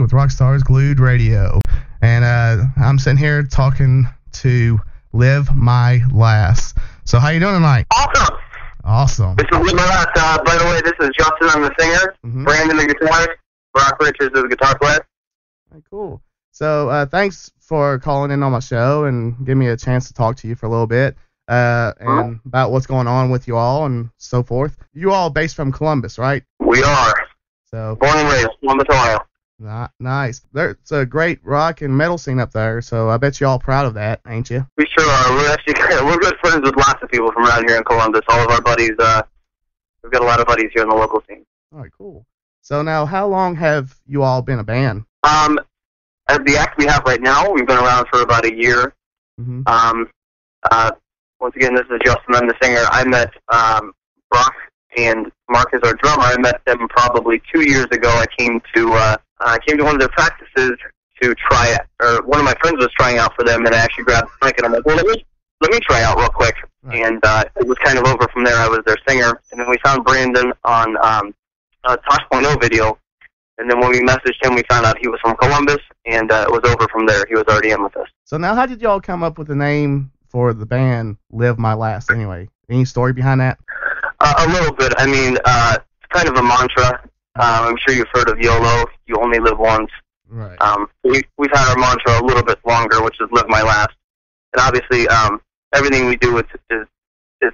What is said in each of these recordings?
with Rockstars Glued Radio, and I'm sitting here talking to Live My Last. So how you doing tonight? Awesome. Awesome. This is Live My Last. By the way, this is Justin, I'm the singer. Brandon, the guitarist. Brock Richards is the guitar player. Right, cool. So thanks for calling in on my show and giving me a chance to talk to you for a little bit and about what's going on with you all and so forth. You all based from Columbus, right? We are. So born and raised, Columbus, Ohio. Nice. There's a great rock and metal scene up there, so I bet you all proud of that, ain't you? We sure are. We're good friends with lots of people from around here in Columbus. All of our buddies, we've got a lot of buddies here in the local scene. All right, cool. So now, how long have you all been a band? As the act we have right now, we've been around for about a year. Once again, this is Justin, I'm the singer. I met Brock and Mark is our drummer. I met them probably 2 years ago. I came to one of their practices to try it, or one of my friends was trying out for them, and I actually grabbed the mic and I'm like, well, let me try out real quick. Right. And it was kind of over from there. I was their singer, and then we found Brandon on a Tosh.0 video, and then when we messaged him, we found out he was from Columbus, and it was over from there. He was already in with us. So now, how did y'all come up with the name for the band Live My Last anyway? Any story behind that? A little bit. I mean, it's kind of a mantra. I'm sure you've heard of YOLO, you only live once. Right. We've had our mantra a little bit longer, which is Live My Last. And obviously, everything we do is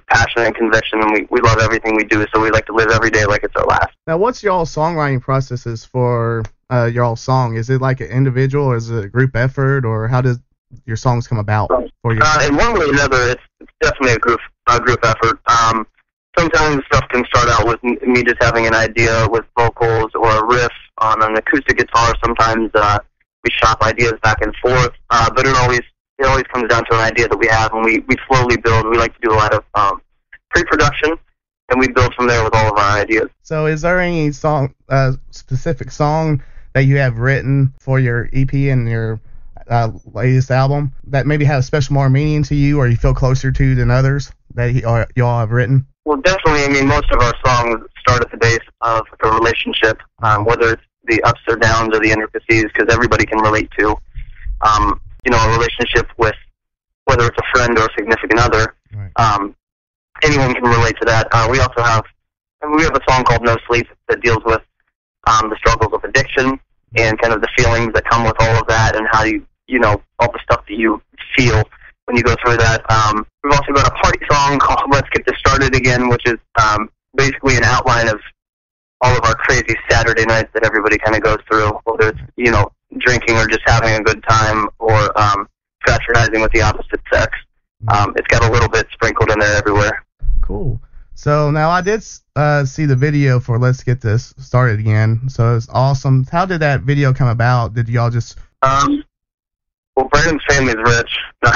passion and conviction, and we love everything we do, so we like to live every day like it's our last. Now, what's y'all's songwriting processes for y'all's song? Is it like an individual, or is it a group effort, or how does your songs come about for you? In one way or another, it's definitely a group effort. Sometimes stuff can start out with me just having an idea with vocals or a riff on an acoustic guitar. Sometimes we shop ideas back and forth, but it always comes down to an idea that we have, and we slowly build. We like to do a lot of pre-production, and we build from there with all of our ideas. So is there any specific song that you have written for your EP and your latest album that maybe has a special more meaning to you, or you feel closer to than others that y'all have written? Well, definitely. I mean, most of our songs start at the base of a relationship, whether it's the ups or downs or the intricacies, because everybody can relate to, a relationship with, whether it's a friend or a significant other. Right. Anyone can relate to that. We have a song called No Sleep that deals with the struggles of addiction and kind of the feelings that come with all of that, and how all the stuff that you feel when you go through that. We've also got a party song called Let's Get This Started Again, which is basically an outline of all of our crazy Saturday nights that everybody kind of goes through, whether it's, drinking or just having a good time, or fraternizing with the opposite sex. It's got a little bit sprinkled in there everywhere. Cool. So now I did see the video for Let's Get This Started Again, so it's awesome. How did that video come about? Did y'all just... Well, Brandon's family's rich. No,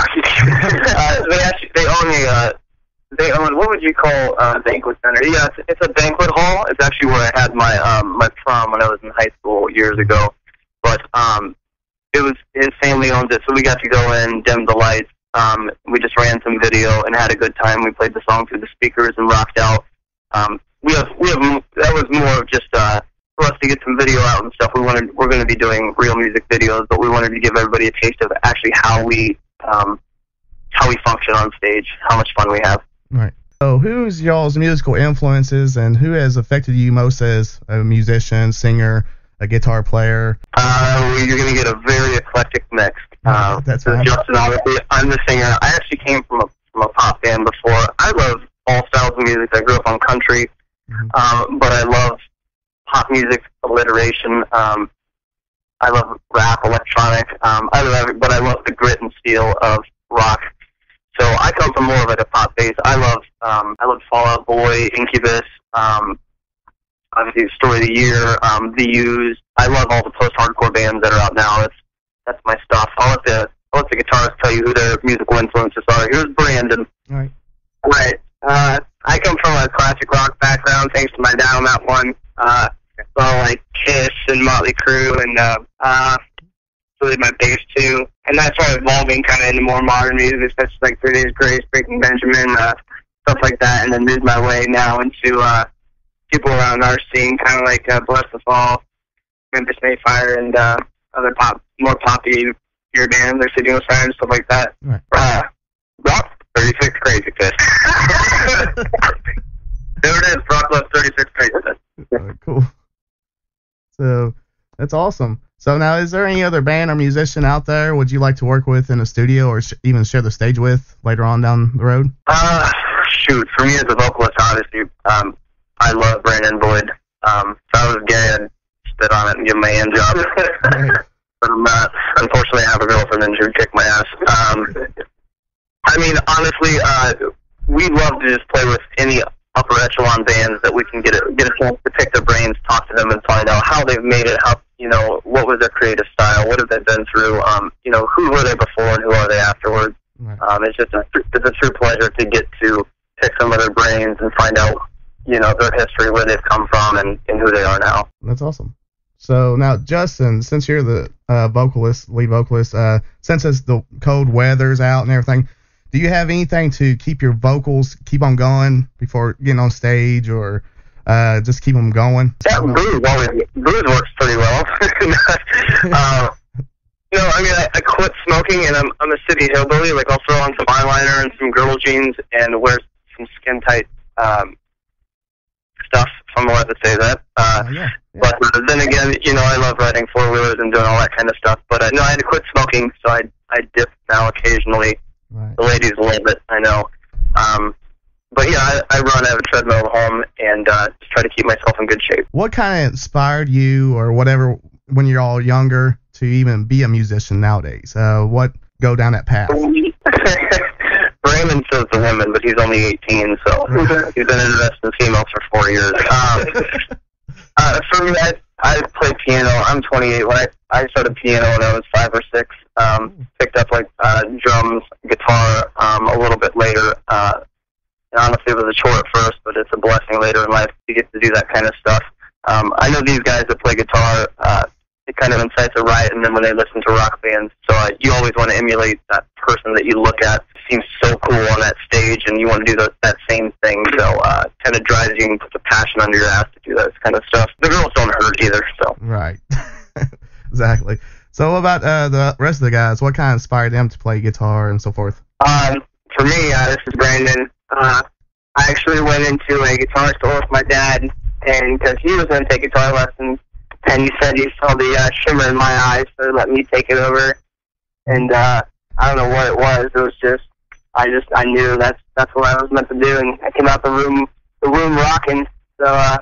they own what would you call a banquet center? Yeah, it's a banquet hall. It's actually where I had my prom when I was in high school years ago. But it was his family owns it, so we got to go in, dim the lights. We just ran some video and had a good time. We played the song through the speakers and rocked out. That was more of just for us to get some video out and stuff. We're going to be doing real music videos, but we wanted to give everybody a taste of actually how we function on stage, how much fun we have. Right. So who's y'all's musical influences, and who has affected you most as a musician, singer, a guitar player? You're going to get a very eclectic mix. That's right. Justin, obviously, I'm the singer. I actually came from a pop band before. I love all styles of music. I grew up on country, but I love pop music, alliteration. I love rap, electronic. But I love the grit and steel of rock. So I come from more of a pop base. I love Fall Out Boy, Incubus, obviously Story of the Year, The Used. I love all the post-hardcore bands that are out now. That's my stuff. I'll let the guitarist tell you who their musical influences are. Here's Brandon. All right. Right. I come from a classic rock background, thanks to my dad on that one. So like Kiss and Motley Crue, and really my bass too. And that started evolving kind of into more modern music, especially like 3 Days Grace, Breaking Benjamin, stuff like that, and then moved my way now into people around our scene, kind of like Bless the Fall, Memphis Mayfire and other more poppy beer bands, or City on Fire and stuff like that. Right. Rock 36 Crazy Fish. There it is, Rock Love 36 Crazy Fish. Cool. So that's awesome. So now, is there any other band or musician out there would you like to work with in a studio, or even share the stage with later on down the road? Shoot, for me as a vocalist, obviously, I love Brandon Boyd. If I was gay, I'd spit on it and give him my hand job. Right. But I'm not. Unfortunately, I have a girlfriend and she would kick my ass. I mean, honestly, we'd love to just play with any upper echelon bands that we can get a chance to pick their brains, talk to them, and find out how they've made it, how, what was their creative style, what have they been through, who were they before and who are they afterwards. Right. It's a true pleasure to get to pick some of their brains and find out, their history, where they've come from, and who they are now. That's awesome. So now, Justin, since you're the lead vocalist, since it's the cold weather's out and everything, do you have anything to keep your vocals keep on going before getting on stage, or just keep them going? Yeah, booze works pretty well. I quit smoking, and I'm a city hillbilly. Like, I'll throw on some eyeliner and some girdle jeans and wear some skin tight stuff. If I'm allowed to say that. Yeah. But then again, I love riding 4-wheelers and doing all that kind of stuff. But no, I had to quit smoking, so I dip now occasionally. Right. The ladies love it, I know. But yeah, I run, I have a treadmill at home, and just try to keep myself in good shape. What kind of inspired you, or whatever, when you're all younger, to even be a musician nowadays? What go down that path? Raymond says the women, but he's only 18, so he's been interested in females for 4 years. For me, I play piano. I'm 28. When I started piano when I was 5 or 6. Picked up drums, guitar a little bit later. And honestly, it was a chore at first, but it's a blessing later in life to get to do that kind of stuff. I know these guys that play guitar, it kind of incites a riot, and then when they listen to rock bands, so you always want to emulate that person that you look at. It seems so cool on that stage, and you want to do that same thing, so kind of drives you and puts a passion under your ass to do that kind of stuff. The girls don't hurt either, so. Right. Exactly. So what about the rest of the guys? What kind of inspired them to play guitar and so forth? For me, this is Brandon. I actually went into a guitar store with my dad, and because he was going to take guitar lessons, and he said he saw the shimmer in my eyes, so he let me take it over. And I don't know what it was. It was just I knew that's what I was meant to do, and I came out the room rocking. So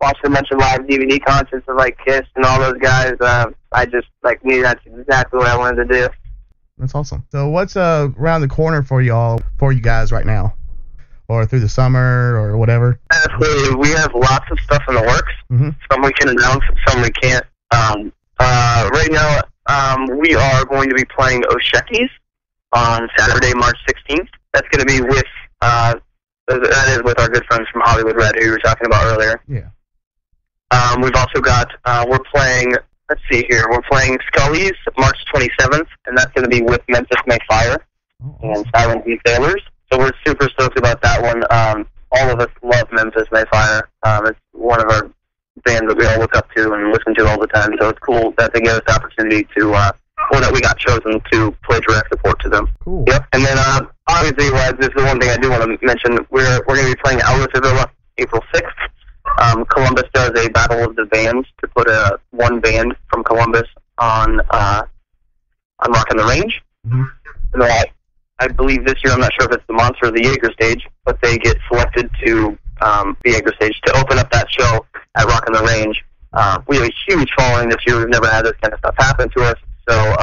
watched a bunch of live DVD concerts of Kiss and all those guys. I just knew that's exactly what I wanted to do. That's awesome. So what's around the corner for you guys right now, or through the summer or whatever? Absolutely, we have lots of stuff in the works. Mm-hmm. Some we can announce, some we can't. Right now, we are going to be playing Oshekis on Saturday, March 16th. That's going to be with that is with our good friends from Hollywood Red, who you were talking about earlier. Yeah. We've also got, we're playing Scully's March 27th, and that's going to be with Memphis Mayfire and Silent B Sailors. So we're super stoked about that one. All of us love Memphis Mayfire. It's one of our bands that we all look up to and listen to all the time, so it's cool that they give us the opportunity to, or that we got chosen to play direct support to them. Cool. Yep, and then obviously, this is the one thing I do want to mention. We're going to be playing Ellisville April 6th. Columbus does a battle of the bands to put one band from Columbus on Rockin' the Range. Mm-hmm. And I believe this year, I'm not sure if it's the Monster or the Jaeger stage, but they get selected to the Jaeger stage to open up that show at Rockin' the Range. We have a huge following this year. We've never had this kind of stuff happen to us, so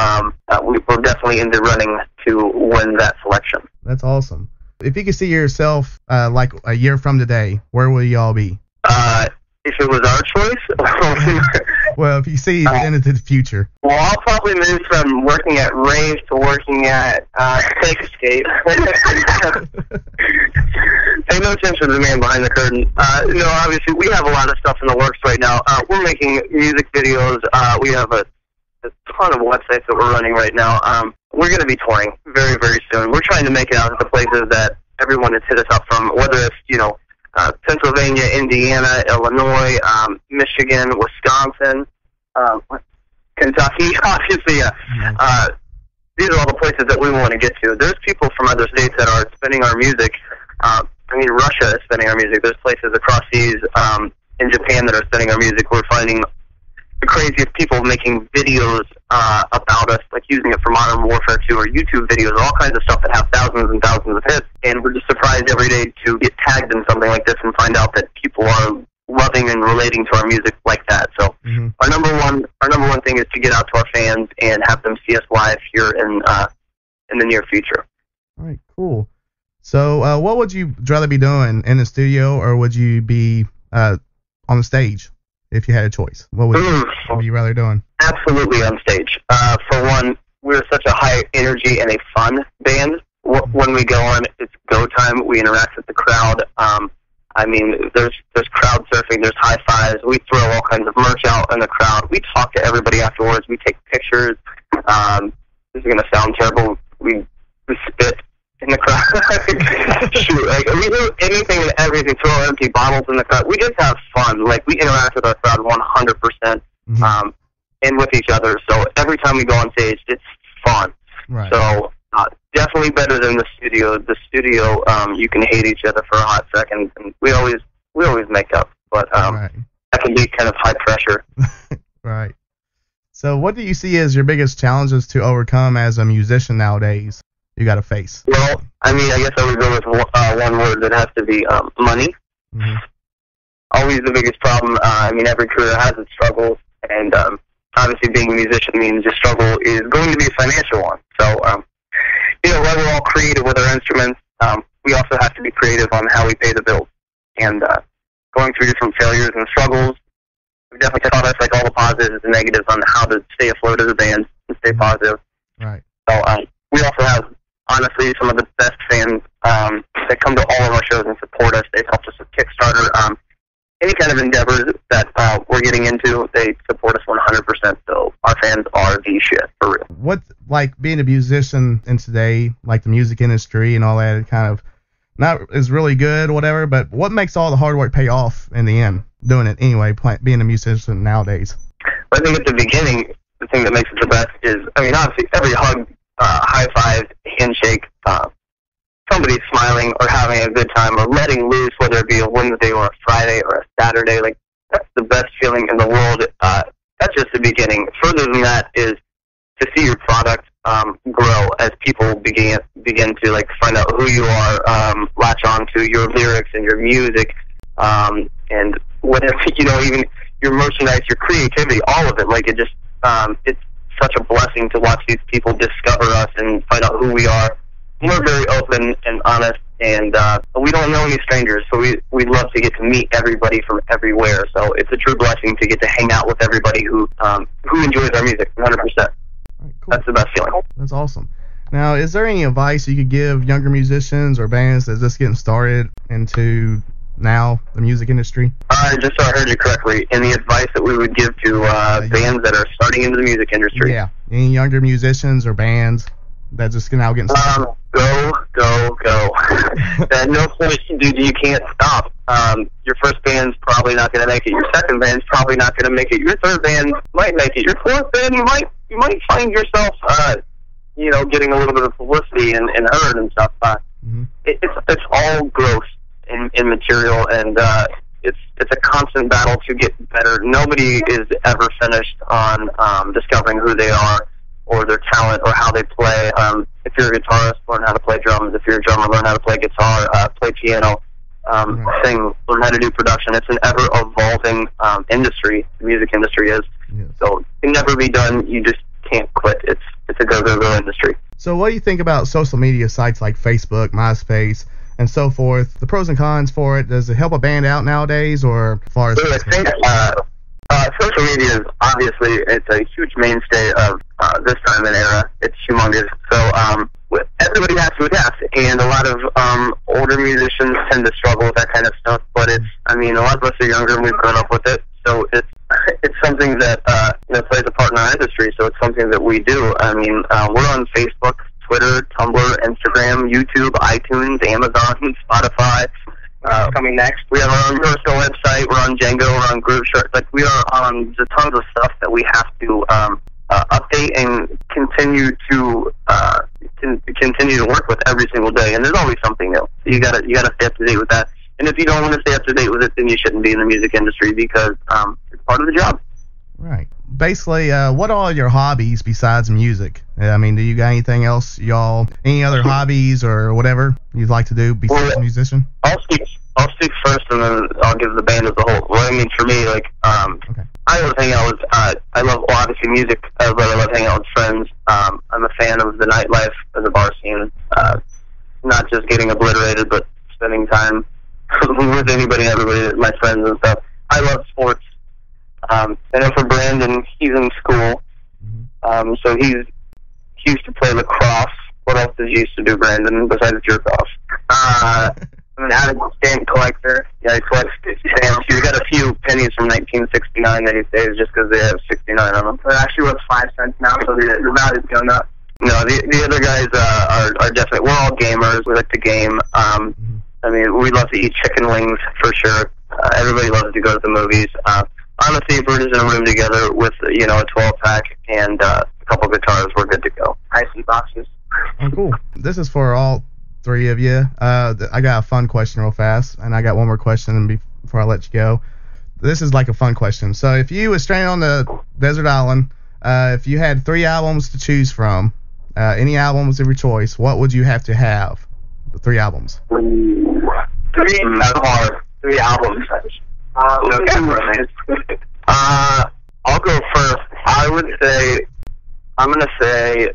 we're definitely in the running to win that selection. That's awesome. If you could see yourself a year from today, where will you all be? If it was our choice? Well, if you see into the future. Well, I'll probably move from working at Rave to working at Escape. Pay no attention to the man behind the curtain. No, obviously, we have a lot of stuff in the works right now. We're making music videos. We have a ton of websites that we're running right now. We're going to be touring very, very soon. We're trying to make it out to the places that everyone has hit us up from, whether it's, Pennsylvania, Indiana, Illinois, Michigan, Wisconsin. Kentucky, obviously. These are all the places that we want to get to. There's people from other states that are spinning our music. Russia is spinning our music. There's places across seas in Japan that are spinning our music. We're finding the craziest people making videos about us, like using it for Modern Warfare 2 or YouTube videos, all kinds of stuff that have thousands and thousands of hits. And we're just surprised every day to get tagged in something like this and find out that people are loving and relating to our music like that. So our number one thing is to get out to our fans and have them see us live here in the near future. All right, cool. So what would you rather be doing, in the studio, or would you be on the stage if you had a choice? What would you rather doing? Absolutely on stage. For one, we're such a high energy and a fun band. When we go on, it's go time. We interact with the crowd. There's crowd surfing, there's high fives, we throw all kinds of merch out in the crowd, we talk to everybody afterwards, we take pictures. This is going to sound terrible, we spit in the crowd. Shoot, we do anything and everything, throw empty bottles in the crowd. We just have fun, we interact with our crowd 100%, and with each other, so every time we go on stage, it's fun. Right. So, definitely better than the studio. The studio, you can hate each other for a hot second, and we always make up, but right. That can be kind of high pressure. Right. So what do you see as your biggest challenges to overcome as a musician nowadays you got to face? Well, I guess I would go with one word that has to be money. Always the biggest problem. Every career has its struggles, and obviously being a musician means your struggle is going to be a financial one. So, while we're all creative with our instruments, we also have to be creative on how we pay the bills. And going through different failures and struggles, we've definitely taught us all the positives and negatives on how to stay afloat as a band and stay positive. Right. So we also have, honestly, some of the best fans that come to all of our shows and support us. They've helped us with Kickstarter. Any kind of endeavors that we're getting into, they support us 100%. So our fans are the shit, for real. What, being a musician in today, the music industry and all that, it kind of not is really good or whatever, but what makes all the hard work pay off in the end, doing it anyway, being a musician nowadays? I think at the beginning, the thing that makes it the best is, obviously every hug, high five, handshake, somebody smiling or having a good time or letting loose, whether it be a Wednesday or a Friday or a Saturday, that's the best feeling in the world. That's just the beginning. Further than that is to see your product grow as people begin to find out who you are, latch on to your lyrics and your music, and whatever, even your merchandise, your creativity, all of it. It's such a blessing to watch these people discover us and find out who we are. We're very open and honest, and we don't know any strangers, so we'd love to get to meet everybody from everywhere. So it's a true blessing to get to hang out with everybody who enjoys our music 100%. Right, cool. That's the best feeling. That's awesome. Now, is there any advice you could give younger musicians or bands that's just getting started into now the music industry? Just so I heard you correctly, any advice that we would give to bands that are starting into the music industry? Yeah, any younger musicians or bands that just now getting started? Go. At no point, dude, you can't stop. Your first band's probably not going to make it. Your second band's probably not going to make it. Your third band might make it. Your fourth band, you might find yourself, getting a little bit of publicity and heard and stuff. It's all growth in material, and it's a constant battle to get better. Nobody is ever finished on discovering who they are or their talent or how they play. If you're a guitarist, learn how to play drums. If you're a drummer, learn how to play guitar, play piano, sing, learn how to do production. It's an ever-evolving industry. The music industry is. Yes. So it can never be done. You just can't quit. It's a go industry. So what do you think about social media sites like Facebook, MySpace, and so forth? The pros and cons for it. Does it help a band out nowadays, or as far as? I think social media is obviously it's a huge mainstay of this time and era. It's humongous. So everybody has to adapt, and a lot of older musicians tend to struggle with that kind of stuff. But a lot of us are younger and we've grown up with it. So it's something that plays a part in our industry. So it's something that we do. We're on Facebook, Twitter, Tumblr, Instagram, YouTube, iTunes, Amazon, Spotify. Coming next, we have our own personal website. We're on on Django, we're on Grooveshark. Like, we are on just tons of stuff that we have to update and continue to work with every single day. And there's always something new. So you gotta stay up to date with that. And if you don't want to stay up to date with it, then you shouldn't be in the music industry, because it's part of the job. Right. Basically, what are your hobbies besides music? I mean, do you got anything else, y'all? Any other hobbies or whatever you'd like to do besides musician? I'll speak first, and then I'll give the band as a whole. Well, I mean, for me, like, Okay. I love hanging out with, I love, obviously, music, but I love hanging out with friends. I'm a fan of the nightlife of the bar scene, not just getting obliterated, but spending time with anybody and everybody, my friends and stuff. I love sports. And then for Brandon, he's in school, so he used to play lacrosse. What else does he used to do, Brandon, besides jerk off? I'm an avid stamp collector. Yeah, he collects stamps. He's got a few pennies from 1969 that he saves just because they have 69 on them. They're actually worth 5 cents now, so the value's going up. No, the other guys are definitely, we're all gamers. We like to game. I mean, we love to eat chicken wings, for sure. Everybody loves to go to the movies. Honestly, if we're just in a room together with, a 12-pack and a couple guitars, we're good to go. Icy boxes. Oh, cool. This is for all three of you. I got a fun question real fast, and I got one more question before I let you go. This is like a fun question. So if you were stranded on the desert island, if you had 3 albums to choose from, any albums of your choice, what would you have to have? The 3 albums. 3? That's hard. 3 albums. I'll go first. I'm going to say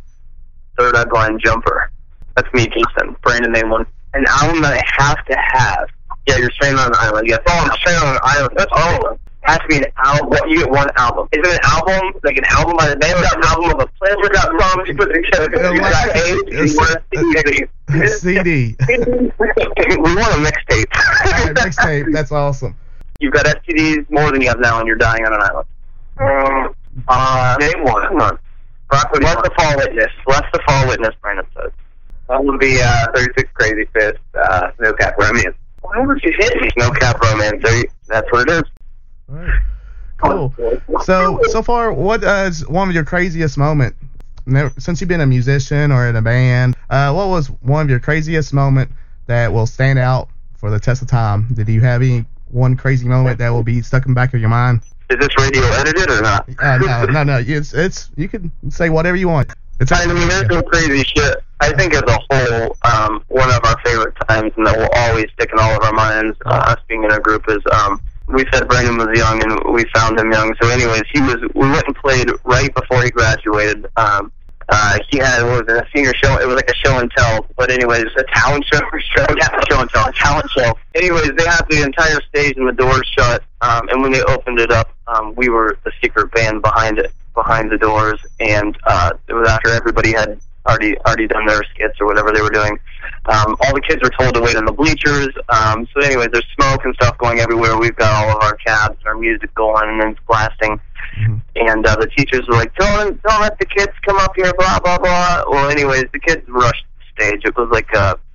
Third Eye Blind Jumper. That's me, Jason. Brandon, name one. An album that I have to have. Yeah, you're stranded on an island. Yes. Oh, I'm stranded on an island. That's all. It has to be an album. You get one album. Is it an album, like an album by the band, or an album of a player? We got songs you put together. We got CD. We want a mixtape. Alright, mixtape. That's awesome. You've got STDs more than you have now, and you're dying on an island. Name one. Come on. Bless the Fall Witness. Bless the Fall Witness, Brandon says. That would be 36 Crazy Fist, No Cap Romance. Why would you hit me? No Cap Romance. That's what it is. All right. Cool. So far, what is one of your craziest moment? Since you've been a musician or in a band, what was one of your craziest moment that will stand out for the test of time? Did you have any one crazy moment that will be stuck in the back of your mind? Is this radio edited or not? No. It's you can say whatever you want. I mean, there's some crazy shit. I think as a whole, one of our favorite times, and that will always stick in all of our minds, us being in a group, is we said Brandon was young, and we found him young. So anyways, we went and played right before he graduated. He had, a senior show? It was like a show and tell, but anyways, a talent show. Show and tell, a talent show. Anyways, they had the entire stage and the doors shut, and when they opened it up, we were the secret band behind the doors, and it was after everybody had already done their skits or whatever they were doing. All the kids were told to wait in the bleachers. So anyways, there's smoke and stuff going everywhere. We've got all of our cabs and our music going, and it's blasting. And the teachers were like, don't let the kids come up here, blah, blah, blah. Well, anyways, the kids rushed the stage. It was like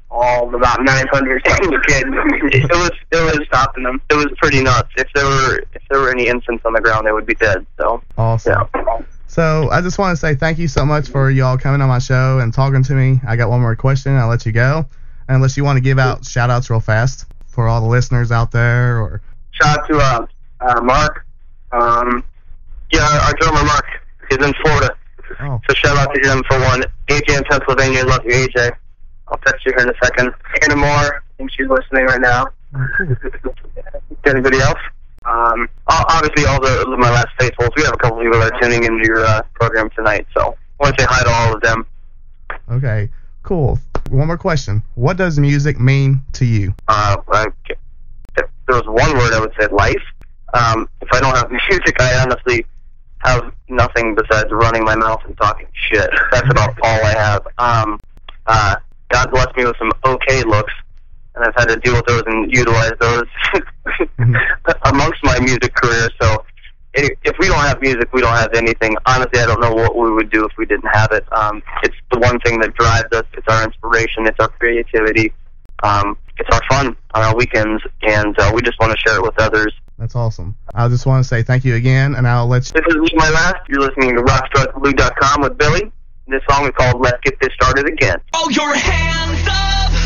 all about 900 kids. It was stopping them. It was pretty nuts. If there were any infants on the ground, they would be dead. So awesome. Yeah. So I just want to say thank you so much for y'all coming on my show and talking to me. I got one more question. I'll let you go. Unless you want to give out shout-outs real fast for all the listeners out there. Or shout out to Mark. Our drummer Mark is in Florida. Oh. So shout out to him for one. AJ in Pennsylvania. Love you, AJ. I'll text you here in a second. Anna Moore. I think she's listening right now. Anybody else? Obviously, all my last faithfuls. We have a couple people that are tuning into your program tonight, so I want to say hi to all of them. Okay, cool. One more question. What does music mean to you? If there was one word, I would say life. If I don't have music, I honestly have nothing besides running my mouth and talking shit. That's about all I have. God bless me with some okay looks, and I've had to deal with those and utilize those amongst my music career. So if we don't have music, we don't have anything. Honestly, I don't know what we would do if we didn't have it. It's the one thing that drives us. It's our inspiration. It's our creativity. It's our fun on our weekends, and we just want to share it with others. That's awesome. I just want to say thank you again, and I'll let you. This is my last. You're listening to Rockstars.com with Billy. This song is called Let's Get This Started Again. Oh, your hands up!